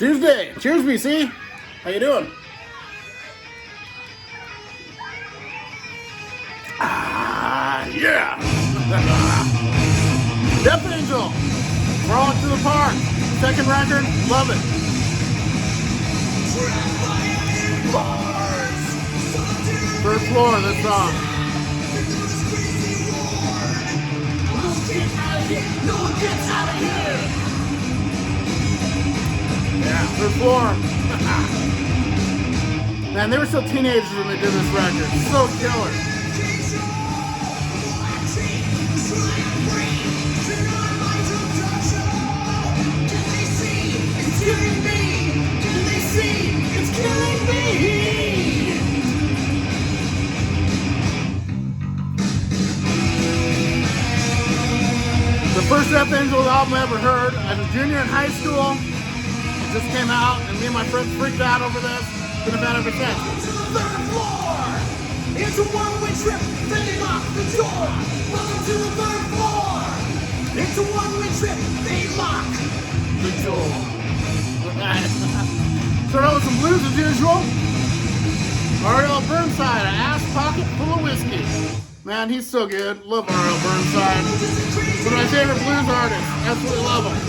Tuesday. Cheers, BC. How you doing? Yeah. Death Angel. Rolling through the park. Second record. Love it. Third floor, this song. No one gets out of here. Yeah, third floor. Man, they were still teenagers when they did this record. So killer. It's killing me. Did they see? It's killing me. The first Death Angel album I ever heard as a junior in high school. It just came out, and me and my friends freaked out over this. Been a fan ever since. To the third floor. It's a one-way trip. They lock the door. Welcome to the third floor. It's a one-way trip. They lock the door. Start out with some blues as usual. Ariel Burnside, an ass pocket full of whiskey. Man, he's so good. Love Ariel Burnside. One of my favorite blues artists. Absolutely love him.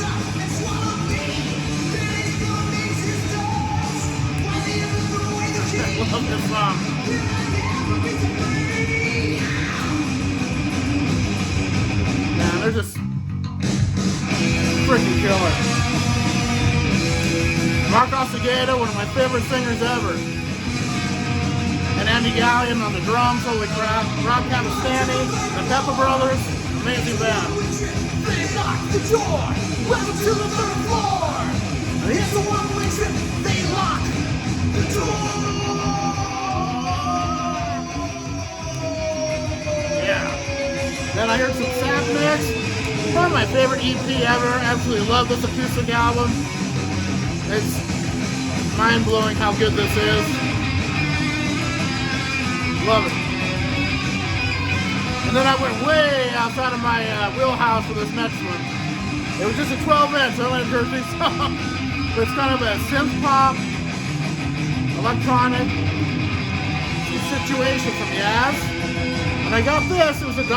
I love this song. Man, they're just freaking killer. Mark Ossegata, one of my favorite singers ever. And Andy Gallion on the drums, holy crap. Rob Capistani, the Pepper Brothers, amazing band. They lock the door. Welcome to the third floor. It's a one-way trip. They lock the door. Yeah. Then I heard some Sap Mix. One of my favorite EP ever. Absolutely love this acoustic album. It's mind-blowing how good this is. Love it. And then I went way outside of my wheelhouse for this next one. It was just a 12-inch, so I only heard 3 songs. But it's kind of a synth pop, electronic situation from Yaz. And I got this, it was $1.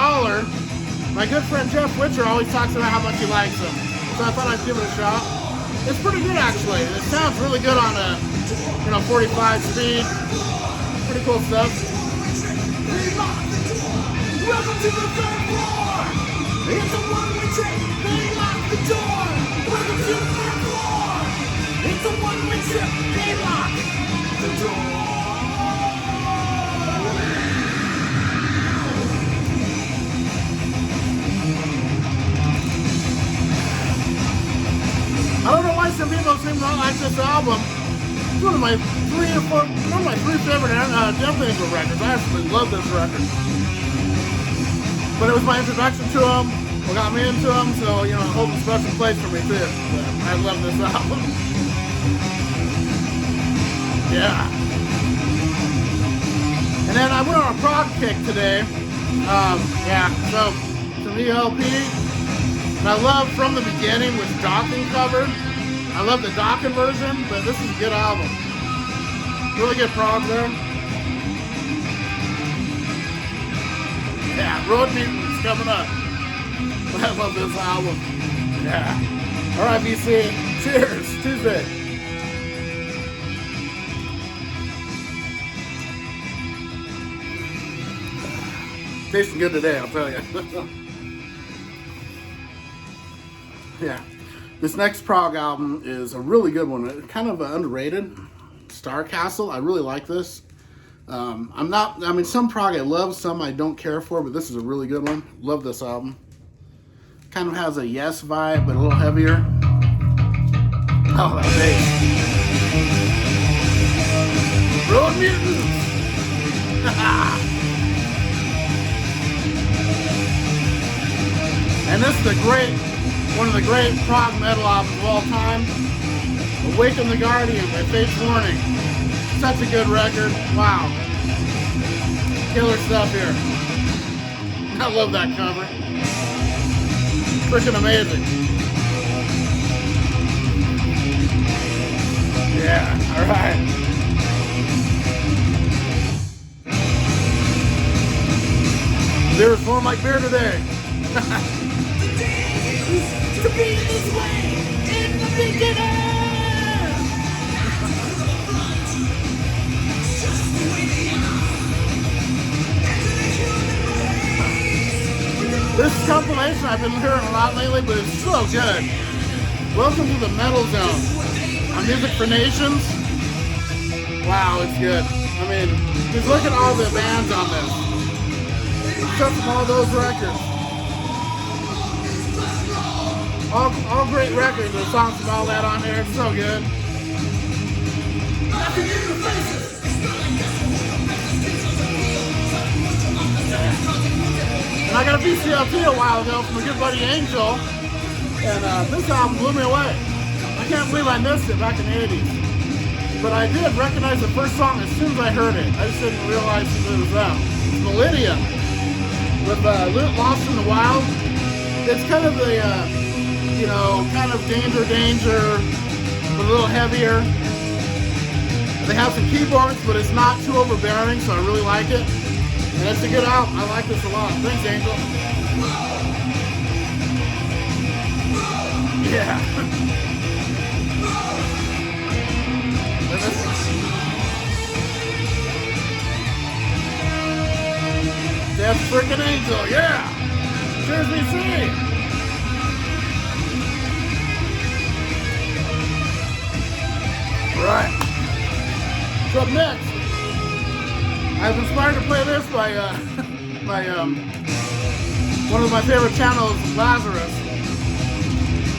My good friend Jeff Witcher always talks about how much he likes them. So I thought I'd give it a shot. It's pretty good actually. It sounds really good on a 45 speed. Pretty cool stuff. Welcome to the third floor. It's a one-way trip. They lock the door. Welcome to the third floor. It's a one-way trip. They lock the door. I don't know why some people seem to not like this album. It's one of my three favorite Death Angel records. I absolutely love this record. But it was my introduction to him, what got me into him, so it holds a special place for me too. But I love this album. Yeah. And then I went on a prog kick today. So some ELP. And I love From the Beginning with Dokken covered. I love the Dokken version, but this is a good album. Really good prog there. Yeah, Road Mutants coming up. I love this album. Yeah. All right, BC. Cheers. Tuesday. Tasting good today, I'll tell you. Yeah. This next prog album is a really good one. Kind of underrated. Star Castle. I really like this. Some prog I love, some I don't care for, but this is a really good one. Love this album. Kind of has a Yes vibe, but a little heavier. Oh, that bass. Road Mutants! And this is one of the great prog metal albums of all time. Awaken the Guardian by Fate's Warning. Such a good record. Wow. Killer stuff here. I love that cover. Freaking amazing. Yeah, all right. There's more like beer today. To be this way in the beginning. This compilation I've been hearing a lot lately, but it's so good. Welcome to the Metal Zone on Music for Nations. Wow, it's good. I mean, just look at all the bands on this. Except from all those records. All great records. There's songs from all that on there. It's so good. And I got a PCLT a while ago from a good buddy Angel, and this album blew me away. I can't believe I missed it back in the 80s. But I did recognize the first song as soon as I heard it. I just didn't realize it was them. It's Meridian with Lost in the Wild. It's kind of the, kind of danger, but a little heavier. They have some keyboards, but it's not too overbearing, so I really like it. And it's a good album. I like this a lot. Thanks, Angel. Yeah. Death freaking Angel. Yeah. Cheers, BC. All right. So up next, I was inspired to play this by one of my favorite channels, Lazarus,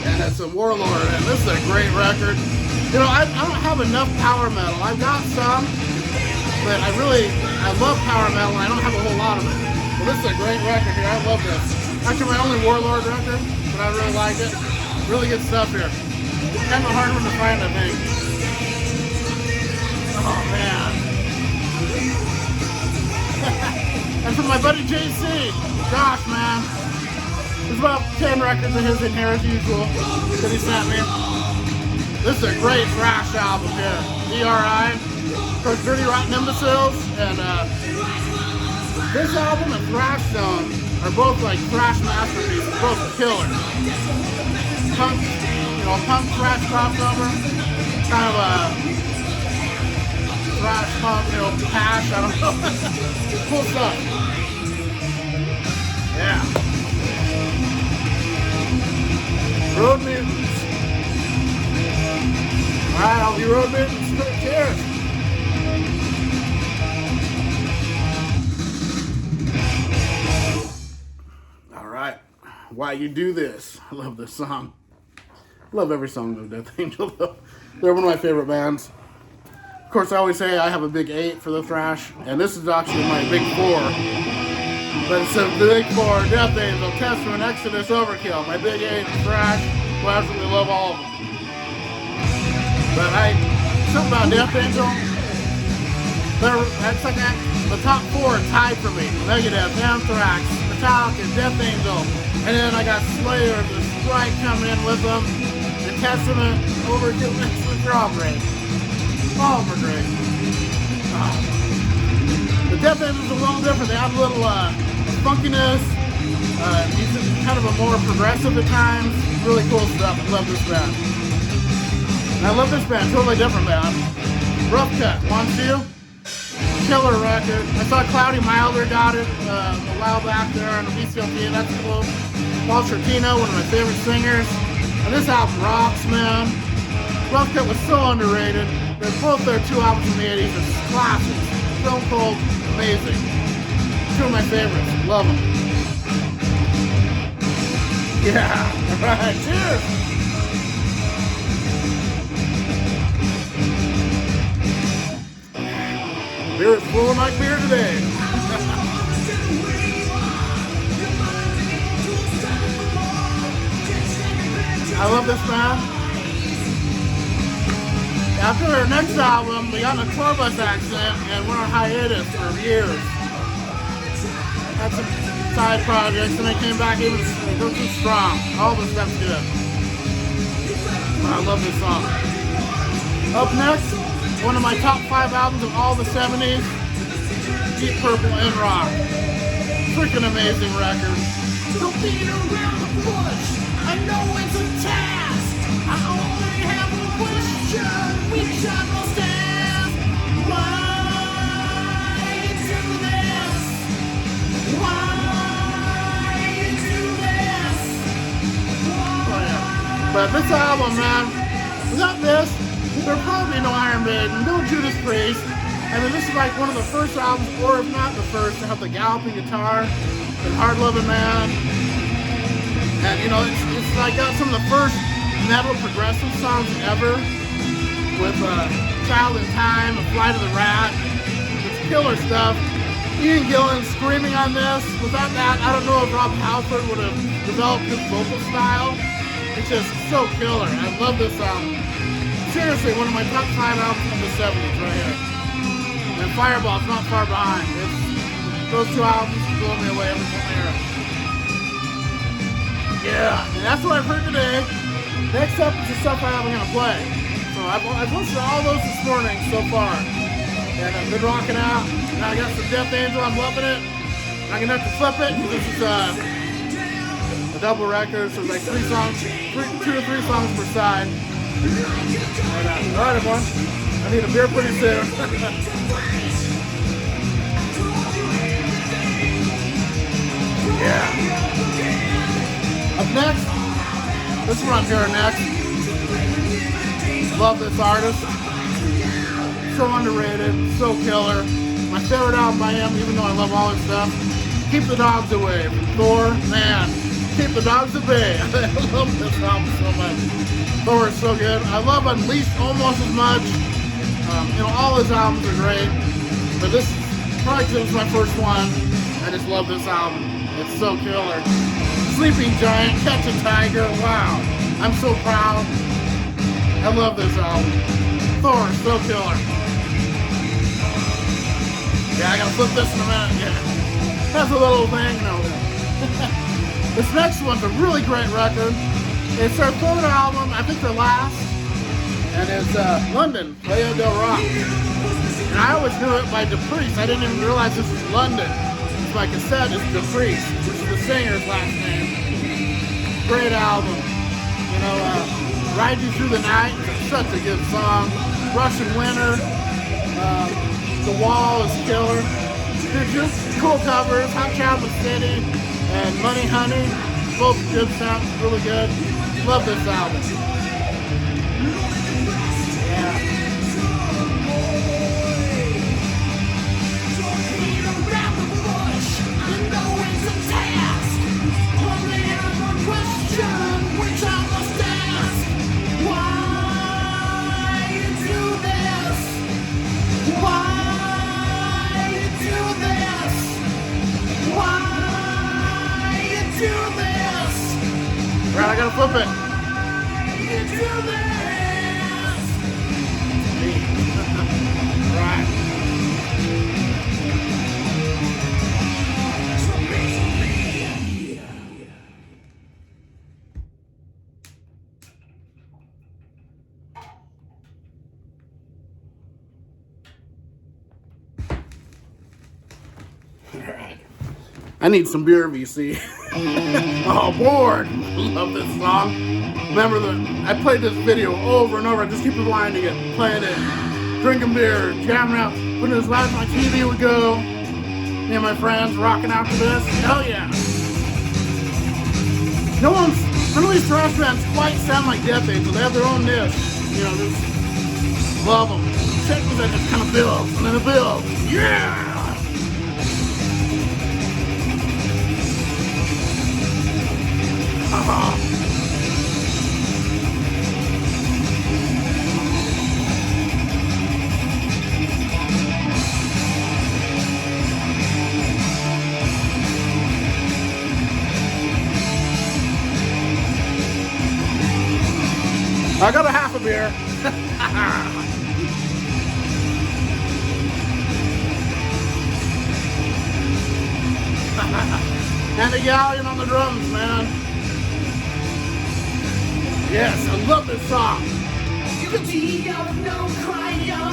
and it's a Warlord, and this is a great record. You know, I don't have enough power metal. I've got some, but I love power metal, and I don't have a whole lot of it. But this is a great record here. I love this. Actually, my only Warlord record, but I really like it. Really good stuff here. Kind of a hard one to find, I think. Oh man. And from my buddy JC, Josh, man. There's about 10 records of his in here as usual that he sent me. This is a great thrash album here. DRI, of course, Dirty Rotten Imbeciles, and this album and Thrash Zone are both like thrash masterpieces, both killer. Punk thrash crossover, kind of a thrash punk, hash, I don't know. Cool stuff. Yeah. Road Mutants. Alright, I'll be Road Mutants. Cheers. Alright. Why You Do This. I love this song. I love every song of Death Angel, though. They're one of my favorite bands. Of course, I always say I have a big 8 for the thrash, and this is actually my big 4. But it's a big 4, Death Angel, Testament, Exodus, Overkill. My big 8 thrash. Well, I absolutely love all of them. But something about Death Angel, that's like the top 4 tied for me. Megadeth, Anthrax, Metallica, Death Angel, and then I got Slayer, the Sprite coming in with them, and Testament, Overkill, they're all great. All of them are great. The Death Angels are a little different. They have a little funkiness. He's kind of a more progressive at times. Really cool stuff. I love this band. And I love this band. Totally different band. Rough Cut. Wants You. Killer record. I saw Cloudy Milder got it a while back there on the VCLT. That's cool. Paul Shortino, one of my favorite singers. And this album rocks, man. Rough Cut was so underrated. They're both their 2 albums from the 80s. It's classics. Stone Cold. Amazing. 2 of my favorites. Love them. Yeah. Alright. Cheers. Beer is full of my beer today. I love this band. After their next album, we got in a tour bus accident and went on hiatus for years. Had some side projects and they came back even too strong. All the stuff's good. I love this song. Up next, one of my top 5 albums of all the 70s, Deep Purple and Rock. Freaking amazing record. Don't beat around the bush. I know it's a task. I only have a question, which I must ask. Why do this? Why do this? Oh, yeah. But this album, man, without this, there'd probably be no Iron Maiden, no Judas Priest. I mean, this is like one of the first albums, or if not the first, to have the galloping guitar and Hard Loving Man. And, you know, it's like got some of the first metal progressive songs ever with Child in Time, A Flight of the Rat. It's killer stuff. Ian Gillan screaming on this. Without that, I don't know if Rob Halford would have developed his vocal style. It's just so killer. I love this album. Seriously, one of my top 5 albums from the 70s right here. And Fireball's not far behind. Those 2 albums blow me away every single era. Yeah, and that's what I've heard today. Next up is the stuff I'm going to play. So I've listened to all those this morning so far. And I've been rocking out. Now I got some Death Angel, I'm loving it. I'm going to have to flip it. This is a double record, so it's like 2 to 3 songs per side. Alright everyone, I need a beer pretty soon. Yeah. Up next, this is what I'm hearing next. Love this artist. So underrated, so killer. My favorite album by him, even though I love all his stuff. Keep the Dogs Away from Thor, man. Keep the Dogs at Bay. I love this album so much. Thor is so good. I love Unleashed almost as much. You know, all his albums are great. But this, probably because it was my first one, I just love this album. It's so killer. Sleeping Giant, Catch a Tiger, wow. I'm so proud. I love this album. Thor is so killer. Yeah, I gotta flip this in a minute. Yeah. That's a little thing, no. This next one's a really great record. It's their 3rd album, I think their last, and it's London, Playa del Rock. And I always knew it by Dupriest. I didn't even realize this was London. My cassette is Dupriest, which is the singer's last name. Great album. You know, Ride You Through the Night is such a good song. Russian Winter, The Wall is killer. Dude, just cool covers. Hot Chocolate City and Money Honey, both good sounds, really good. Love this album. Yeah. Right, I gotta flip it. Right. Alright. I need some beer, VC. Oh, bored. Love this song. Remember I played this video over and over. I just keep rewinding it, playing it, drinking beer, jamming out. When it was loud, my TV would go. Me and my friends rocking out to this. Hell yeah. None of these thrash bands quite sound like Death Angel. They have their own niche. You know, just love them. Check me, that just kind of builds and then it builds. Yeah. I got a half a beer. And a galleon on the drums, man. Yes, I love this song. guilty of no crime.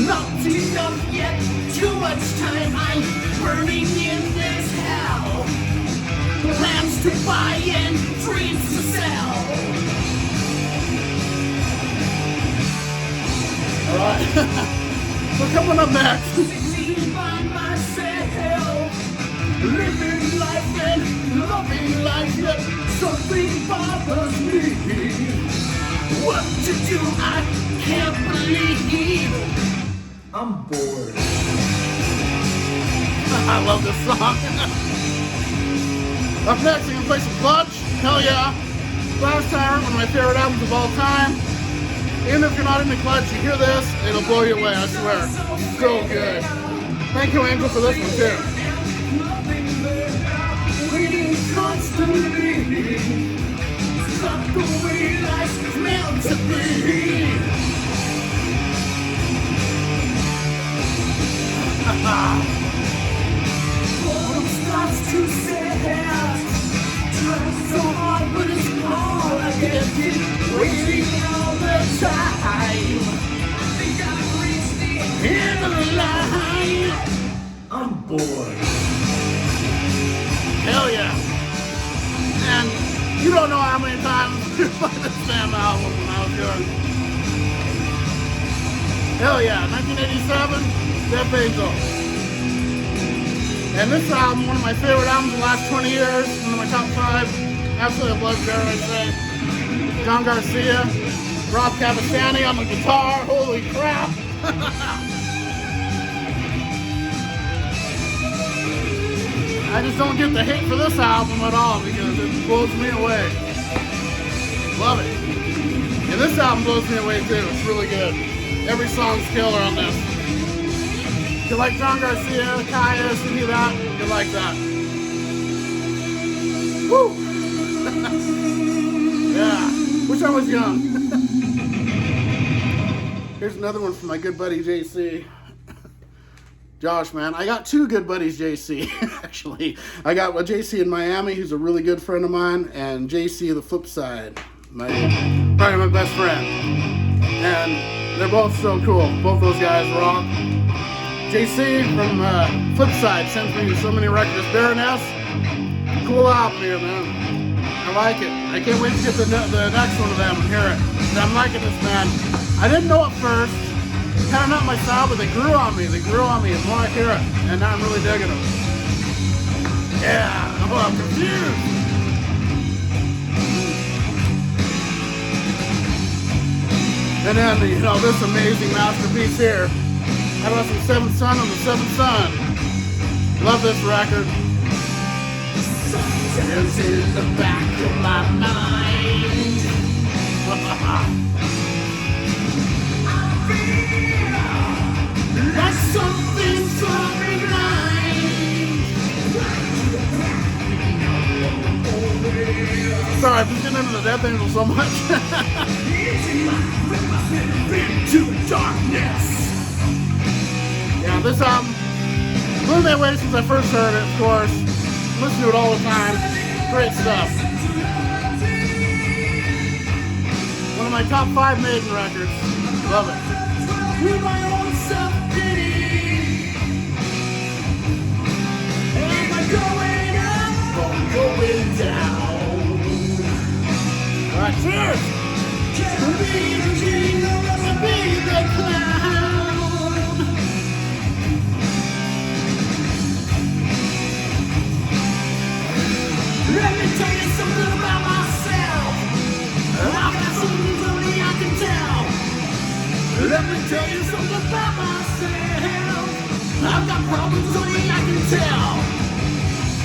Not enough yet, too much time. I'm burning in this hell. Plans to buy and dreams to sell. Alright. So coming up next. Sitting by myself, living life and loving life, yet something bothers me. What to do, I can't believe. I'm bored. I love this song. Up next, we're gonna play some Clutch. Hell yeah. Last Tyrant, one of my favorite albums of all time. Even if you're not into Clutch, you hear this, it'll blow you away, I swear. So good. Thank you, Angel, for this one too. Waiting constantly. It's not the way life's meant to be. Autumn starts to set. Trying so hard, but it's all I can keep waiting all the time. I think I've reached the end of the line. I'm bored. Hell yeah. And you don't know how many times I played this damn album when I was young. Hell yeah, 1987, Death Angel. And this album, one of my favorite albums of the last 20 years, one of my top 5, absolutely a blood bearer, I'd say. John Garcia, Rob Cavastani on the guitar, holy crap. I just don't get the hate for this album at all because it blows me away. Love it. And this album blows me away too, it's really good. Every song's killer on this. If you like John Garcia, Caius, any of that, you like that. Woo! Yeah, wish I was young. Here's another one from my good buddy JC. Josh, man, I got 2 good buddies, JC, actually. I got JC in Miami, who's a really good friend of mine, and JC the flip side, probably my best friend. And they're both so cool. Both those guys rock. JC from Flipside sends me so many records. Baroness, cool album here, man. I like it. I can't wait to get the next one of them and hear it. And I'm liking this, man. I didn't know at first. Kind of not my style, but they grew on me. They grew on me. The more I hear it, and now I'm really digging them. Yeah, I'm confused. And then, this amazing masterpiece here. How about some Seventh Son on the Seventh Son? Love this record. Sometimes in the back of my mind, I feel like something's coming right. Sorry, I'm just getting into the Death Angel so much. Into darkness. Yeah, this album blew me away since I first heard it, of course. Listen to it all the time. Great stuff. One of my top 5 Maiden records. Love it. With my own self-pity. Am I going up or going down? Alright, cheers! To be the king or to be the clown. Let me tell you something about myself. I've got something only I can tell. Let me tell you something about myself. I've got problems only I can tell.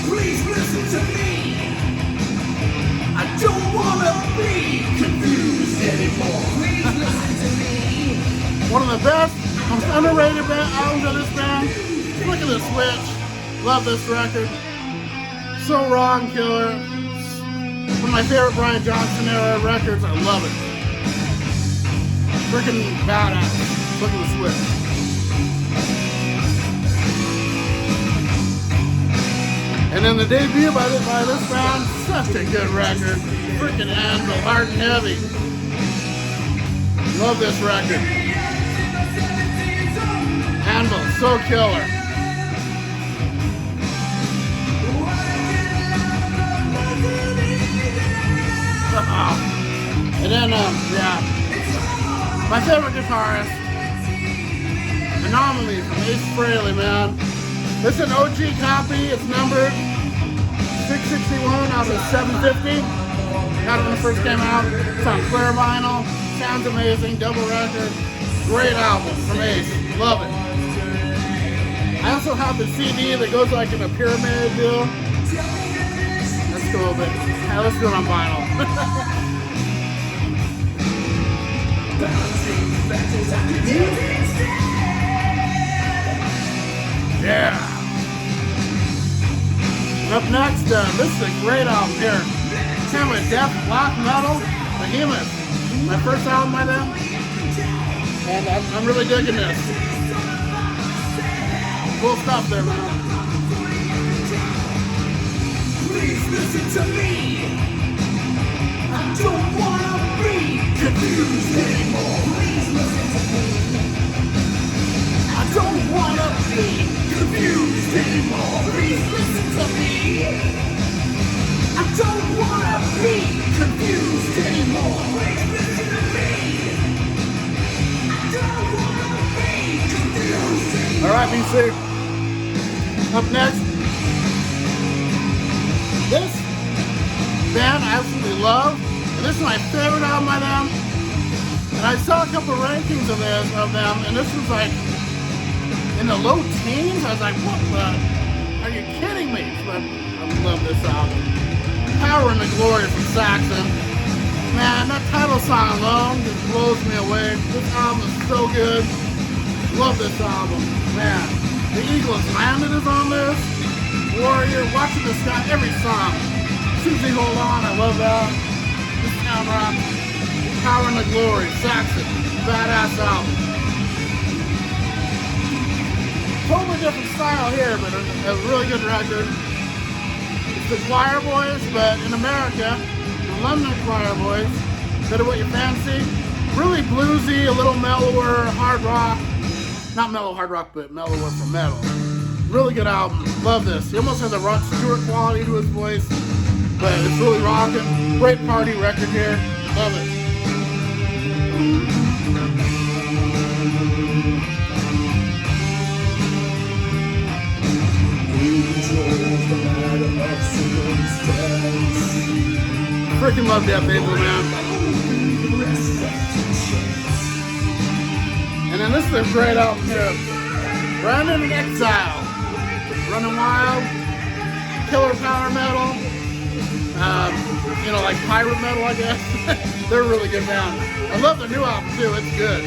Please listen to me. I don't wanna be confused anymore. Please listen to me. One of the best, most underrated albums of this band. Look at this switch. Love this record. So raw and killer. One of my favorite Brian Johnson era records. I love it. Freaking badass. Look at the switch. And then the debut by this band, such a good record. Freaking Anvil, hard and heavy. Love this record. Anvil, so killer. And then, yeah, my favorite guitarist, Anomaly from Ace Frehley, man. This is an OG copy. It's numbered 661 out of 750. Got it when it first came out. It's on clear vinyl. Sounds amazing. Double record. Great album from Ace. Love it. I also have the CD that goes like in a pyramid deal. That's cool, but yeah, let's do it on vinyl. Yeah. Up next, this is a great album here. Kind of a death black metal, Behemoth. My first album by them, and I'm really digging this. Cool stuff there, man. Please listen to me. I don't wanna be confused anymore. Please listen to me. I don't wanna be confused anymore. Please listen to me. I don't wanna be confused anymore. Please listen to me. I don't wanna be confused anymore. All right, BC. Up next, this band I absolutely love, and this is my favorite album by them. And I saw a couple rankings of them, and this was like in the low teens. I was like, what the? Are you kidding me? But I love this album. Power and the Glory from Saxon. Man, that title song alone just blows me away. This album is so good. Love this album. Man, The Eagle Has Landed is on this. Warrior, Watching the Sky, every song. Susie Hold On, I love that. This town rock. Power and the Glory, Saxon. Badass album. Totally different style here, but a really good record. It's the Choir Boys, but in America, the London Choir Boys. Better What You Fancy. Really bluesy, a little mellower, hard rock. Not mellow hard rock, but mellower for metal. Really good album. Love this. He almost has a Rod Stewart quality to his voice, but it's really rocking. Great party record here. Love it. Freaking love Death Angel, man. And then this is a great album here. Brandon in Exile. Running Wild. Killer power metal. You know, like pirate metal, I guess. They're a really good band. I love the new album too. It's good.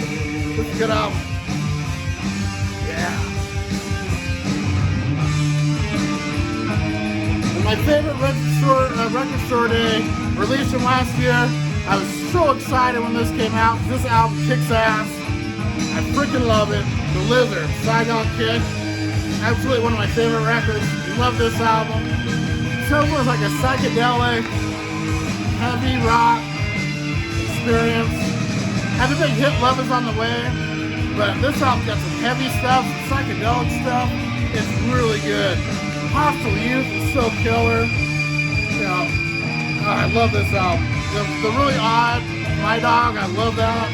It's a good album. Yeah. And my favorite record store day, released from last year. I was so excited when this came out. This album kicks ass. I freaking love it. The Lizard, Saigon Kick. Absolutely one of my favorite records. Love this album. So it was like a psychedelic, heavy rock experience. Had a big hit, Love Is On The Way. But this album's got some heavy stuff, some psychedelic stuff. It's really good. Hostile Youth is so killer. You know, I love this album. The really odd My Dog, I love that.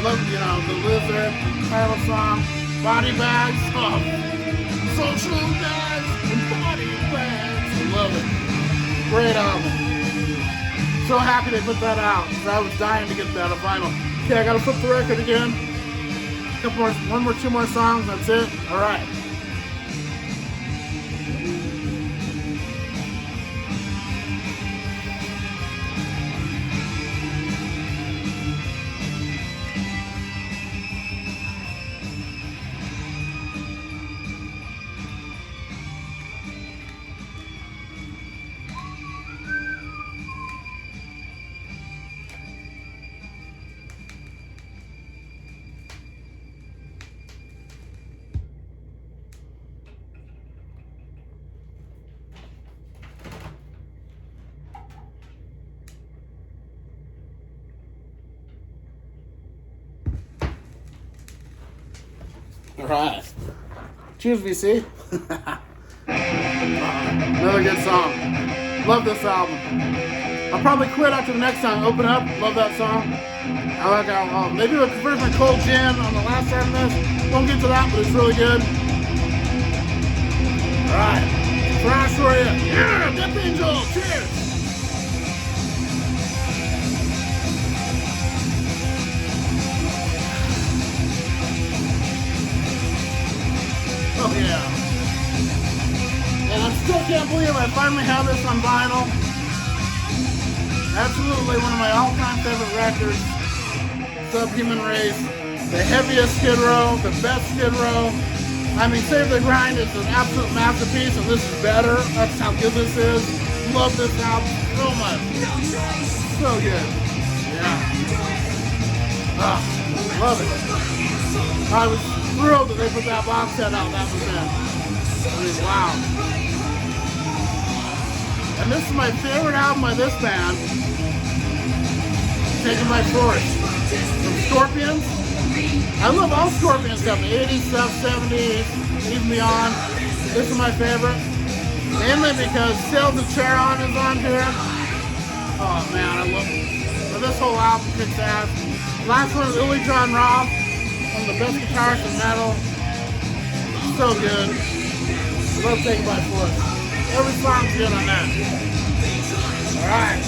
Love, you know, The Lizard, title song, Body Bags, oh, Social Bags and Body Bags. I love it. Great album. So happy they put that out, because I was dying to get that on vinyl. Okay, I gotta flip the record again. Two more songs, that's it. All right. All right. Cheers, VC. Another good song. Love this album. I'll probably quit after the next song. Open Up. Love that song. I like alcohol. They do a version of Cold Gin on the last side of this. Won't get to that, but it's really good. All right. Thrash for you. Yeah, Death Angel. Cheers. Oh yeah. And I still can't believe I finally have this on vinyl. Absolutely one of my all-time favorite records. Subhuman Race. The heaviest Skid Row, the best Skid Row. I mean, Save the Grind is an absolute masterpiece, and this is better. That's how good this is. Love this album so much. So good. Yeah. Love it. I was thrilled that they put that box set out. That was it. I mean, wow. And this is my favorite album by this band. Taken by Force. From Scorpions. I love all Scorpion stuff. 80s stuff, 70s, even beyond. This is my favorite. Mainly because Sales of Charon is on here. Oh man, I love it. So this whole album kicks ass. Last one is Uli John Roth. One of the best guitarists in metal. So good. I love Taken by Force. Every song's good on that. Alright.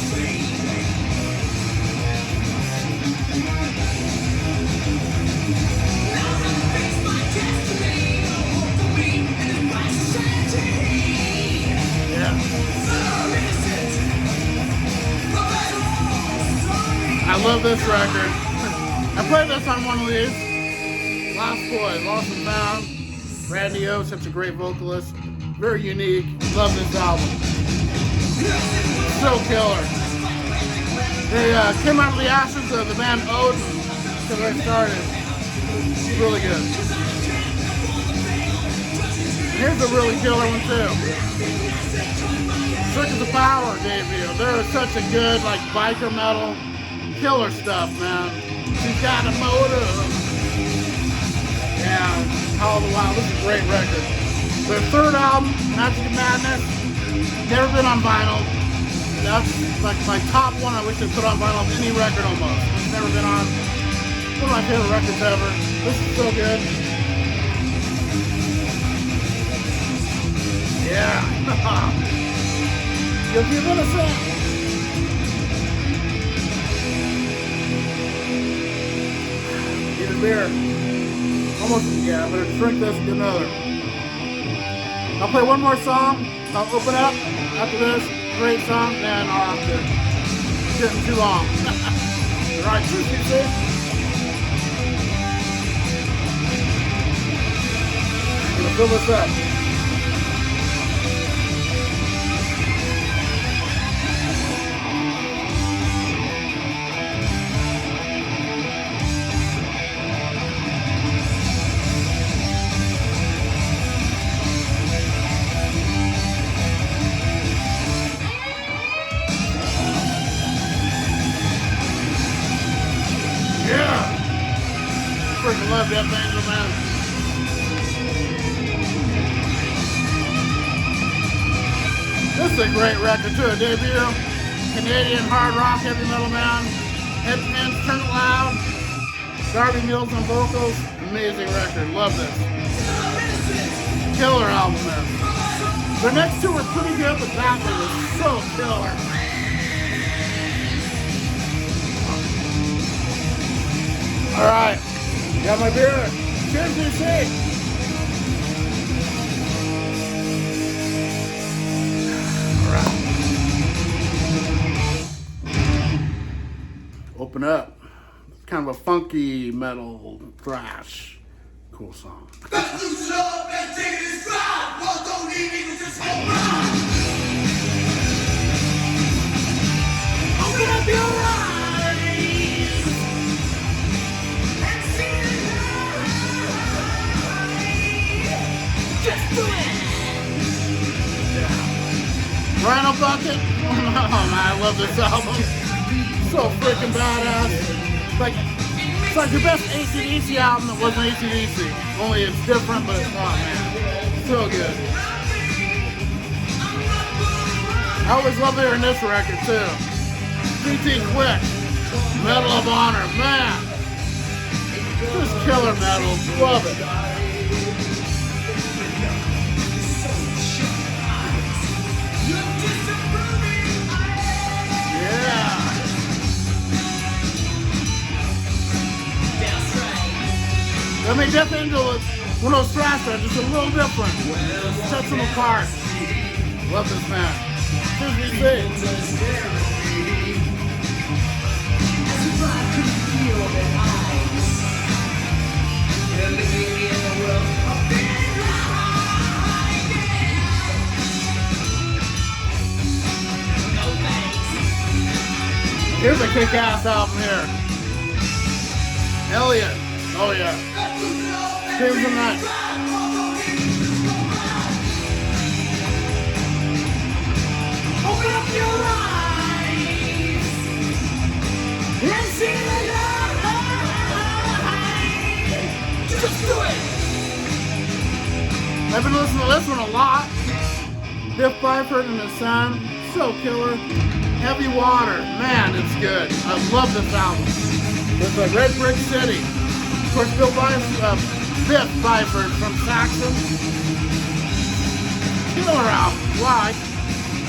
Yeah. I love this record. I played this on one of these. Lost Boys, Lost and Found. Randy O, such a great vocalist. Very unique. Love this album. So killer. They came out of the ashes of the band Odin until they started. Really good. Here's a really killer one too. Circus of Power debut. They're such a good like biker metal killer stuff, man. She's got a motive. Yeah, Call of the Wild. This is a great record. Their third album, Magic of Madness, never been on vinyl. That's like my top one. I wish they put on vinyl of any record almost. It's never been on. One of my favorite records ever. This is so good. Yeah. You'll give it a sec. Need a beer. Almost, yeah, I better drink this and get another. I'll play one more song. I'll open up after this. Great song. Then I'll have to. It's getting too long. Alright, cheers, you see? I'm gonna fill this up. Freaking love Death Angel, man. This is a great record too, a debut. Canadian hard rock heavy metal band. Headbands Turn It Loud. Darby Mills on vocals. Amazing record. Love this. Killer album, man. Their next two were pretty good, but that one was so killer. All right. Got my beer. Cheers, DC. All right. Open Up. It's kind of a funky metal thrash. Cool song. Let's loosen up and take it inside. Well, don't need me to just hold on. Open up your eyes and see the light. Just do it. Rhino Bucket. Oh man, I love this album. So freaking badass. Like, It's like the best AC/DC album that wasn't AC/DC. Only it's different, but it's not, man. So good. I always love hearing this record, too. PT Quick, Medal of Honor, man. Just killer metal. Love it. Yeah. I mean, Death Angel is one of those thrash bands, just a little different. Sets them apart. Love this man. Here's a kick-ass album here. Elliot. Oh yeah. Here's the night. Open up your eyes and see the light. Just do it. I've been listening to this one a lot. Biff Byford and his son. So killer. Heavy Water. Man, it's good. I love this album. It's like Red Brick City. Of course, Biff Byford from Saxon. Killer album. Why?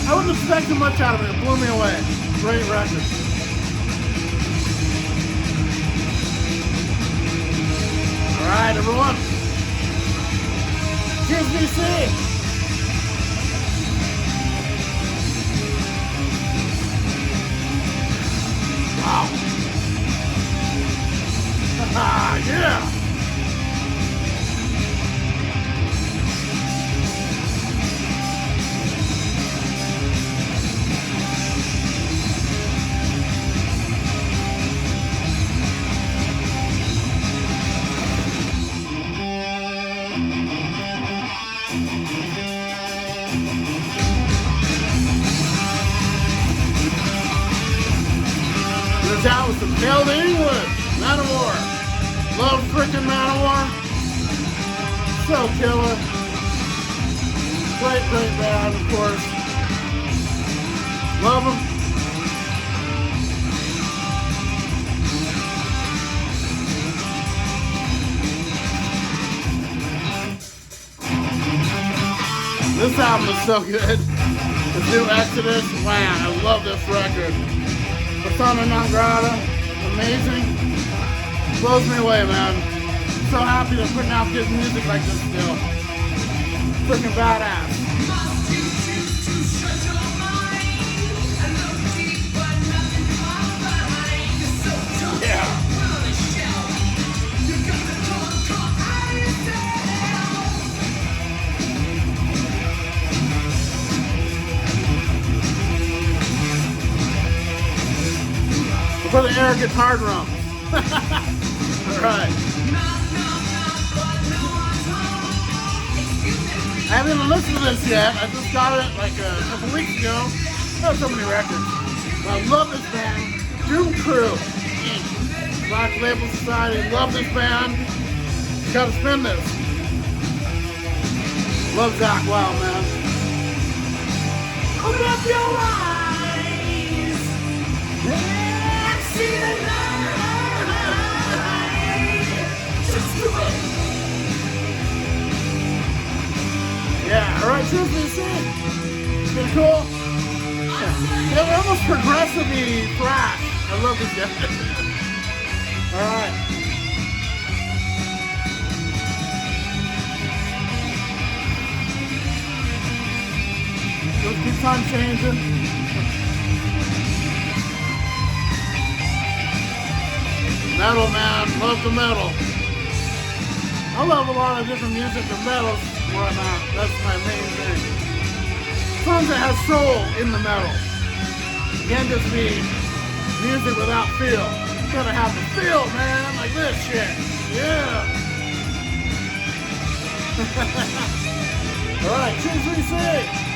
I wasn't expecting much out of it. It blew me away. Great record. Alright, everyone. Cheers, BC. Wow. Yeah. Out with some Hell to England, Manowar. Love frickin' Manowar. So killer. Great band, of course. Love them. This album is so good. The new Exodus, man, I love this record. Persona non grata, amazing. Blows me away, man. So happy they're putting out good music like this still. Freaking badass. Yeah. For the air guitar drum. Alright. I haven't even listened to this yet. I just got it like a couple weeks ago. I have so many records. But I love this band. Doom Crew. Black Label Society. Love this band. Gotta spin this. Love Zach Wild, man. Open up your eyes. See the light. Just do it. Yeah, alright, seriously, see? Pretty cool. Yeah, they're almost progressive-y thrash. I love this guy. Alright. Just keeps on changing. Metal, man. Love the metal. I love a lot of different music and metal where I'm at. That's my main thing. Songs that have soul in the metal. It can't just be music without feel. You gotta have the feel, man. Like this shit. Yeah. Alright, 2, 3, 6.